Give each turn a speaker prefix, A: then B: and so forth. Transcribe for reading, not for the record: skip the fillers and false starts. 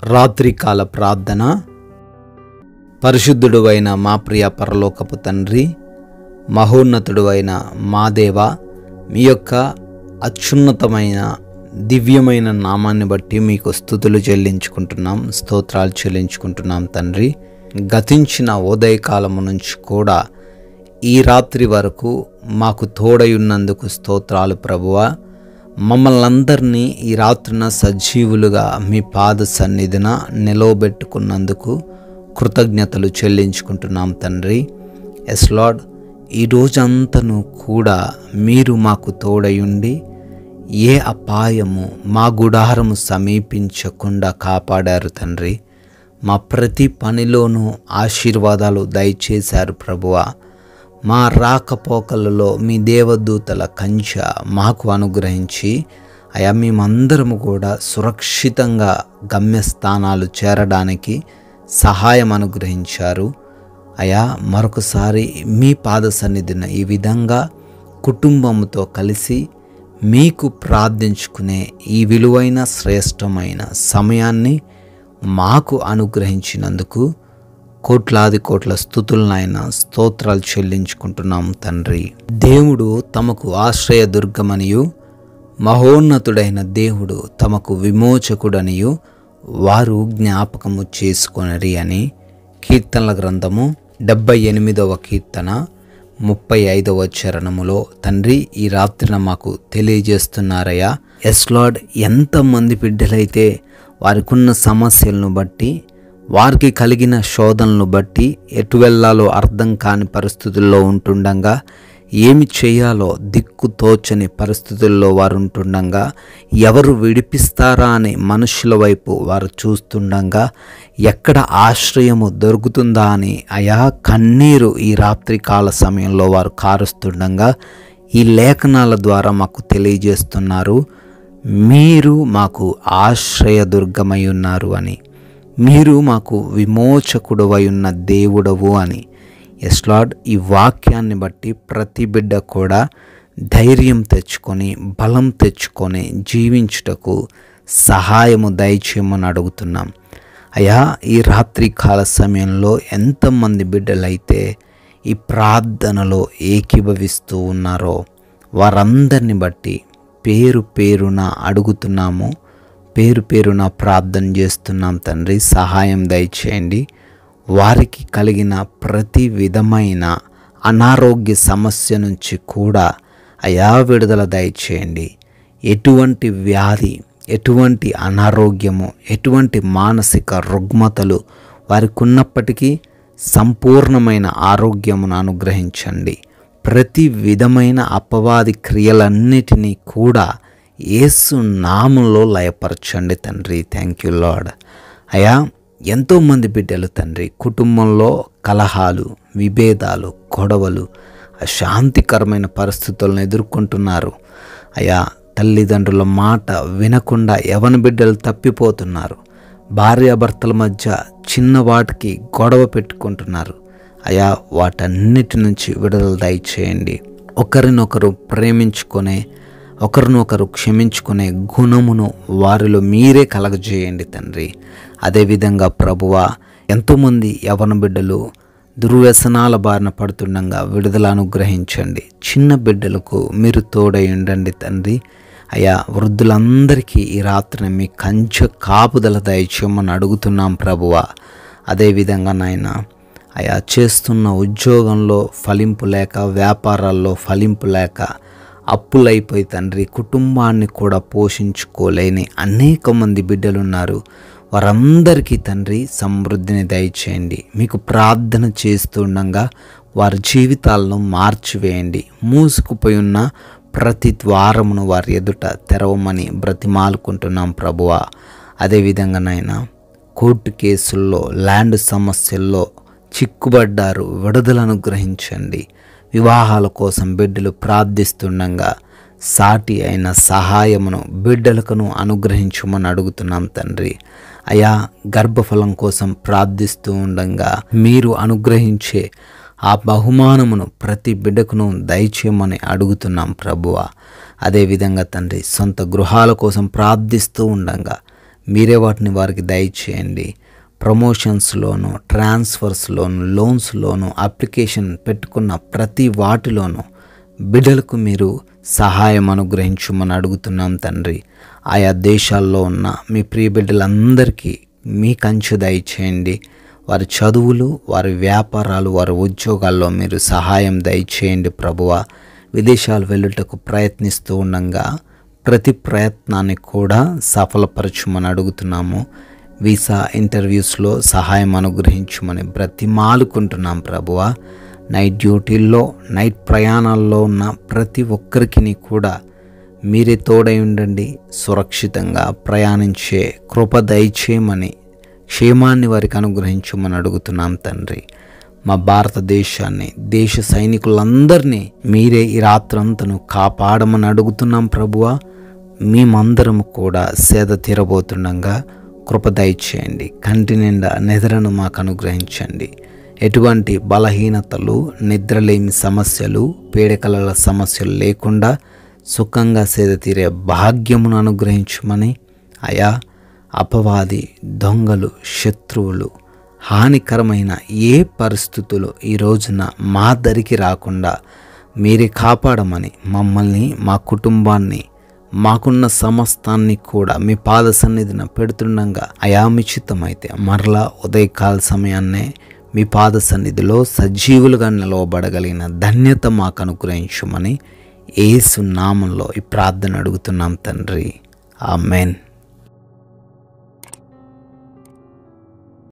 A: రాత్రికాల ప్రార్థన. పరిశుద్ధుడువైన మా ప్రియ పరలోకపు తండ్రి, మహోన్నతుడువైన మా దేవ, మీ యొక్క అత్యున్నతమైన దివ్యమైన నామాన్ని బట్టి మీకు స్తుతులు చెల్లించుకుంటున్నాం, స్తోత్రాలు చెల్లించుకుంటున్నాం తండ్రి. గతించిన ఉదయకాలము నుంచి కూడా ఈ రాత్రి వరకు మాకు తోడయున్నందుకు స్తోత్రాలు ప్రభువా. మమ్మల్ని అందరినీ ఈ రాత్రిన సజీవులుగా మీ పాద సన్నిధిన నిలవబెట్టుకున్నందుకు కృతజ్ఞతలు చెల్లించుకుంటున్నాం తండ్రి. ఎస్ లార్డ్, ఈ రోజంతను కూడా మీరు మాకు తోడయుండి ఏ అపాయము మా గుడారము సమీపించకుండా కాపాడారు తండ్రి. మా ప్రతి పనిలోనూ ఆశీర్వాదాలు దయచేశారు ప్రభువా. మా రాకపోకలలో మీ దేవదూతల కంచె మాకు అనుగ్రహించి అయా మేమందరము కూడా సురక్షితంగా గమ్యస్థానాలు చేరడానికి సహాయం అనుగ్రహించారు. అయా మరొకసారి మీ పాద సన్నిధిన ఈ విధంగా కుటుంబంతో కలిసి మీకు ప్రార్థించుకునే ఈ విలువైన శ్రేష్టమైన సమయాన్ని మాకు అనుగ్రహించినందుకు కోట్లాది కోట్ల స్తుతులనైనా స్తోత్రాలు చెల్లించుకుంటున్నాం తండ్రి. దేవుడు తమకు ఆశ్రయదుర్గమనియు మహోన్నతుడైన దేవుడు తమకు విమోచకుడనియు వారు జ్ఞాపకము చేసుకొనరి అని కీర్తనల గ్రంథము 78వ కీర్తన 35వ చరణములో తండ్రి ఈ రాత్రిన మాకు తెలియజేస్తున్నారయ్యా. ఎస్ లార్డ్, ఎంతమంది బిడ్డలైతే వారికున్న సమస్యలను బట్టి, వారికి కలిగిన శోధనలను బట్టి ఎటు వెళ్ళాలో అర్థం కాని పరిస్థితుల్లో ఉంటుండగా, ఏమి చేయాలో దిక్కు తోచని పరిస్థితుల్లో వారు ఉంటుండగా, ఎవరు విడిపిస్తారా అని మనుషుల వైపు వారు చూస్తుండగా, ఎక్కడ ఆశ్రయము దొరుకుతుందా అని అయా కన్నీరు ఈ రాత్రికాల సమయంలో వారు కారుస్తుండగా ఈ లేఖనాల ద్వారా మాకు తెలియజేస్తున్నారు, మీరు మాకు ఆశ్రయదుర్గమై ఉన్నారు అని, మీరు మాకు విమోచకుడవై ఉన్న దేవుడవు అని. ఎస్ లార్డ్, ఈ వాక్యాన్ని బట్టి ప్రతి బిడ్డ కూడా ధైర్యం తెచ్చుకొని బలం తెచ్చుకొని జీవించుటకు సహాయము దయచేయమని అడుగుతున్నాం. అయ్యా, ఈ రాత్రి కాల సమయంలో ఎంతమంది బిడ్డలైతే ఈ ప్రార్థనలో ఏకీభవిస్తూ ఉన్నారో వారందరిని బట్టి పేరు పేరున అడుగుతున్నాము, పేరు పేరున ప్రార్థన చేస్తున్నాం తండ్రి. సహాయం దయచేయండి. వారికి కలిగిన ప్రతి విధమైన అనారోగ్య సమస్య నుంచి కూడా అయా విడుదల దయచేయండి. ఎటువంటి వ్యాధి, ఎటువంటి అనారోగ్యము, ఎటువంటి మానసిక రుగ్మతలు వారికి ఉన్నప్పటికీ సంపూర్ణమైన ఆరోగ్యమును అనుగ్రహించండి. ప్రతి విధమైన అపవాది క్రియలన్నిటినీ కూడా యేసు నామములో లయపరచండి తండ్రి. Thank you lord. అయా, ఎంతోమంది బిడ్డలు తండ్రి కుటుంబంలో కలహాలు, విభేదాలు, గొడవలు, అశాంతికరమైన పరిస్థితులను ఎదుర్కొంటున్నారు. అయా, తల్లిదండ్రుల మాట వినకుండా యవన బిడ్డలు తప్పిపోతున్నారు. భార్యాభర్తల మధ్య చిన్న వాటికి గొడవ పెట్టుకుంటున్నారు. అయా, వాటన్నిటి నుంచి విడుదల దయచేయండి. ఒకరినొకరు ప్రేమించుకునే, ఒకరినొకరు క్షమించుకునే గుణమును వారిలో మీరే కలగజేయండి తండ్రి. అదేవిధంగా ప్రభువా, ఎంతోమంది యవన బిడ్డలు దుర్వ్యసనాల బారిన పడుతుండగా విడుదల అనుగ్రహించండి. చిన్న బిడ్డలకు మీరు తోడై ఉండండి తండ్రి. అయా, వృద్ధులందరికీ ఈ రాత్రిని మీ కంచె కాపుదల దయచేయమని అడుగుతున్నాం ప్రభువా. అదేవిధంగా నాయన అయా, చేస్తున్న ఉద్యోగంలో ఫలింపు లేక, వ్యాపారాల్లో ఫలింపు లేక అప్పులైపోయి తండ్రి కుటుంబాన్ని కూడా పోషించుకోలేని అనేక మంది బిడ్డలున్నారు. వారందరికీ తండ్రి సమృద్ధిని దయచేయండి. మీకు ప్రార్థన చేస్తుండగా వారి జీవితాలను మార్చివేయండి. మూసుకుపోయి ఉన్న ప్రతి ద్వారమును వారి ఎదుట తెరవమని బ్రతిమాలుకుంటున్నాం ప్రభువా. అదేవిధంగా నాయన కోర్టు కేసుల్లో, ల్యాండ్ సమస్యల్లో చిక్కుబడ్డారు, విడుదల అనుగ్రహించండి. వివాహాల కోసం బిడ్డలు ప్రార్థిస్తుండగా సాటి అయిన సహాయమును బిడ్డలకును అనుగ్రహించమని అడుగుతున్నాం తండ్రి. అయా, గర్భఫలం కోసం ప్రార్థిస్తూ ఉండగా మీరు అనుగ్రహించే ఆ బహుమానమును ప్రతి బిడ్డకును దయచేయమని అడుగుతున్నాం ప్రభువా. అదేవిధంగా తండ్రి, సొంత గృహాల కోసం ప్రార్థిస్తూ ఉండగా మీరే వాటిని వారికి దయచేయండి. ప్రమోషన్స్లోను, ట్రాన్స్ఫర్స్లోను, లోన్స్లోను, అప్లికేషన్ పెట్టుకున్న ప్రతి వాటిలోనూ బిడ్డలకు మీరు సహాయం అనుగ్రహించమని అడుగుతున్నాం తండ్రి. ఆయా దేశాల్లో ఉన్న మీ ప్రియ బిడ్డలందరికీ మీ కంచె దయచేయండి. వారి చదువులు, వారి వ్యాపారాలు, వారి ఉద్యోగాల్లో మీరు సహాయం దయచేయండి ప్రభువా. విదేశాలు వెళ్ళుటకు ప్రయత్నిస్తూ ఉండగా ప్రతి ప్రయత్నాన్ని కూడా సఫలపరచమని అడుగుతున్నాము. వీసా ఇంటర్వ్యూస్లో సహాయం అనుగ్రహించమని బ్రతిమాలుకుంటున్నాం ప్రభువా. నైట్ డ్యూటీల్లో, నైట్ ప్రయాణాల్లో ఉన్న ప్రతి ఒక్కరికి కూడా మీరే తోడై ఉండండి. సురక్షితంగా ప్రయాణించే కృప దయచేయమని, క్షేమాన్ని వారికి అనుగ్రహించమని అడుగుతున్నాం తండ్రి. మా భారతదేశాన్ని, దేశ సైనికులందరినీ మీరే ఈ రాత్రంతను కాపాడమని అడుగుతున్నాం ప్రభువా. మేమందరం కూడా సేద తీరబోతుండగా కృప దయచేయండి. కంటి నిండా నిద్రను మాకు అనుగ్రహించండి. ఎటువంటి బలహీనతలు, నిద్రలేమి సమస్యలు, పీడకలల సమస్యలు లేకుండా సుఖంగా సేద తీరే భాగ్యమును అనుగ్రహించమని, అయా అపవాది, దొంగలు, శత్రువులు, హానికరమైన ఏ పరిస్థితులు ఈ రోజున మా దరికి రాకుండా మీరే కాపాడమని, మమ్మల్ని, మా కుటుంబాన్ని, మాకున్న సమస్తాన్ని కూడా మీ పాద సన్నిధిన పెడుతుండగా అయామిచితమైతే మరలా ఉదయకాల సమయాన్నే మీ పాద సన్నిధిలో సజీవులుగా నిలవబడగలిగిన ధన్యత మాకు అనుగ్రహించమని యేసు నామంలో ఈ ప్రార్థన అడుగుతున్నాం తండ్రి. ఆమెన్.